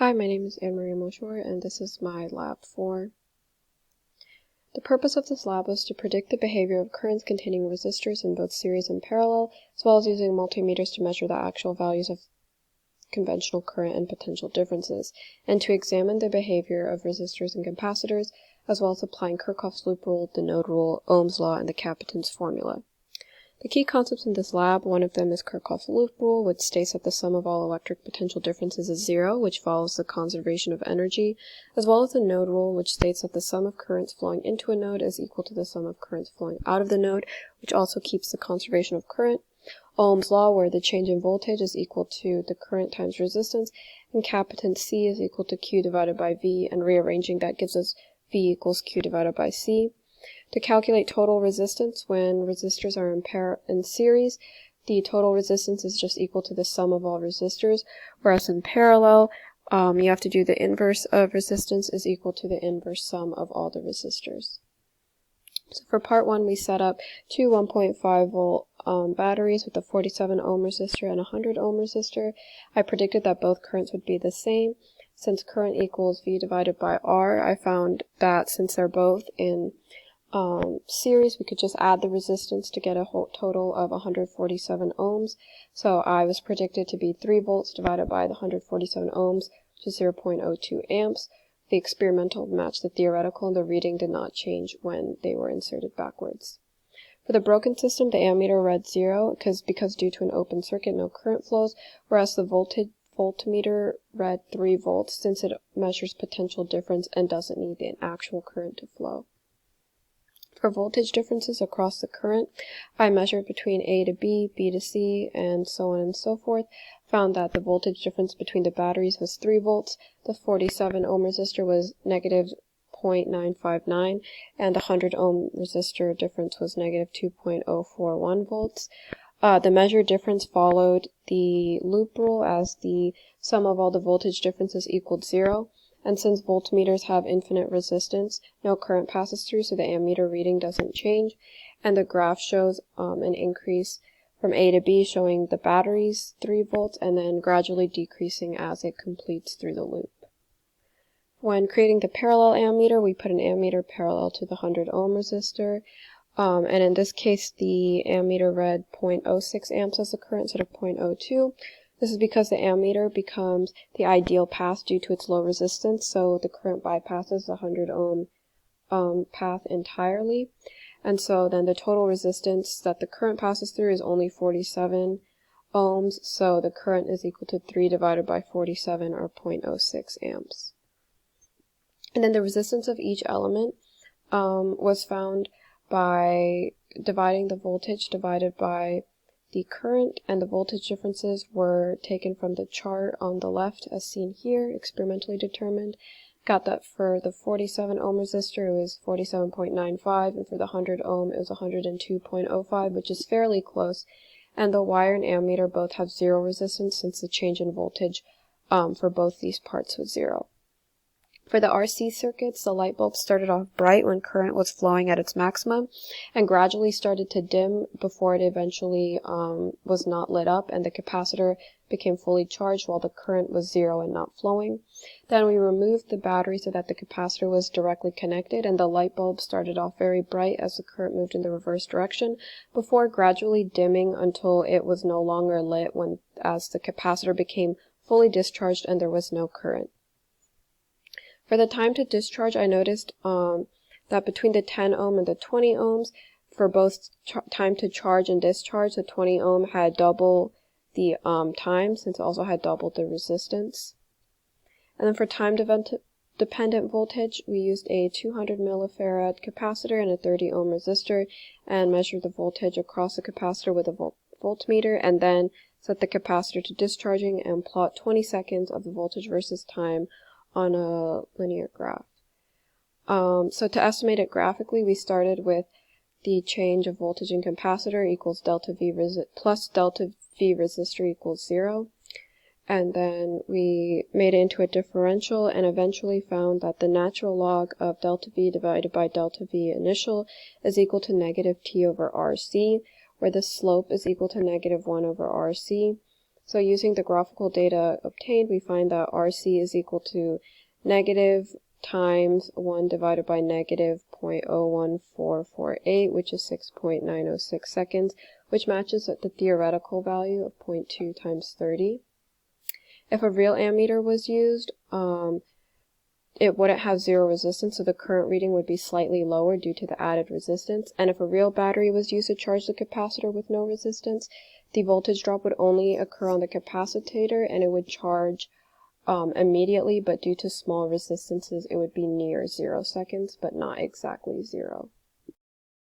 Hi, my name is Anne Marie Moshore, and this is my lab 4. The purpose of this lab was to predict the behavior of currents containing resistors in both series and parallel, as well as using multimeters to measure the actual values of conventional current and potential differences, and to examine the behavior of resistors and capacitors, as well as applying Kirchhoff's loop rule, the node rule, Ohm's law, and the capacitance formula. The key concepts in this lab, one of them is Kirchhoff's loop rule, which states that the sum of all electric potential differences is zero, which follows the conservation of energy, as well as the node rule, which states that the sum of currents flowing into a node is equal to the sum of currents flowing out of the node, which also keeps the conservation of current. Ohm's law, where the change in voltage is equal to the current times resistance, and capacitance C is equal to Q divided by V, and rearranging that gives us V equals Q divided by C. To calculate total resistance when resistors are in series, the total resistance is just equal to the sum of all resistors, whereas in parallel, you have to do the inverse of resistance is equal to the inverse sum of all the resistors. So for part 1, we set up two 1.5 volt batteries with a 47 ohm resistor and a 100 ohm resistor. I predicted that both currents would be the same. Since current equals V divided by R, I found that since they're both in series, we could just add the resistance to get a whole total of 147 ohms. So I was predicted to be 3 volts divided by the 147 ohms, which is 0.02 amps. The experimental matched the theoretical, and the reading did not change when they were inserted backwards. For the broken system, the ammeter read 0 because due to an open circuit, no current flows, whereas the voltmeter read 3 volts since it measures potential difference and doesn't need an actual current to flow. For voltage differences across the current, I measured between A to B, B to C, and so on and so forth, found that the voltage difference between the batteries was 3 volts, the 47 ohm resistor was negative 0.959, and the 100 ohm resistor difference was negative 2.041 volts. The measured difference followed the loop rule as the sum of all the voltage differences equaled 0. And since voltmeters have infinite resistance, no current passes through, so the ammeter reading doesn't change. And the graph shows an increase from A to B, showing the batteries 3 volts, and then gradually decreasing as it completes through the loop. When creating the parallel ammeter, we put an ammeter parallel to the 100 ohm resistor. And in this case, the ammeter read 0.06 amps as the current instead of 0.02. This is because the ammeter becomes the ideal path due to its low resistance, so the current bypasses the 100 ohm path entirely. And so then the total resistance that the current passes through is only 47 ohms, so the current is equal to 3 divided by 47, or 0.06 amps. And then the resistance of each element was found by dividing the voltage divided by the current, and the voltage differences were taken from the chart on the left as seen here, experimentally determined. Got that for the 47 ohm resistor it was 47.95, and for the 100 ohm it was 102.05, which is fairly close. And the wire and ammeter both have 0 resistance since the change in voltage for both these parts was 0. For the RC circuits, the light bulb started off bright when current was flowing at its maximum and gradually started to dim before it eventually was not lit up, and the capacitor became fully charged while the current was 0 and not flowing. Then we removed the battery so that the capacitor was directly connected, and the light bulb started off very bright as the current moved in the reverse direction before gradually dimming until it was no longer lit as the capacitor became fully discharged and there was no current. For the time to discharge, I noticed that between the 10 ohm and the 20 ohms, for both time to charge and discharge, the 20 ohm had double the time, since it also had double the resistance. And then for time-dependent voltage, we used a 200 millifarad capacitor and a 30 ohm resistor, and measured the voltage across the capacitor with a voltmeter, and then set the capacitor to discharging and plot 20 seconds of the voltage versus time on a linear graph. So to estimate it graphically, we started with the change of voltage in capacitor equals delta V plus delta V resistor equals 0. And then we made it into a differential and eventually found that the natural log of delta V divided by delta V initial is equal to negative T over RC, where the slope is equal to negative 1 over RC. So using the graphical data obtained, we find that RC is equal to negative times 1 divided by negative 0.01448, which is 6.906 seconds, which matches the theoretical value of 0.2 times 30. If a real ammeter was used, it wouldn't have zero resistance, so the current reading would be slightly lower due to the added resistance. And if a real battery was used to charge the capacitor with no resistance, the voltage drop would only occur on the capacitor and it would charge immediately, but due to small resistances, it would be near 0 seconds, but not exactly 0.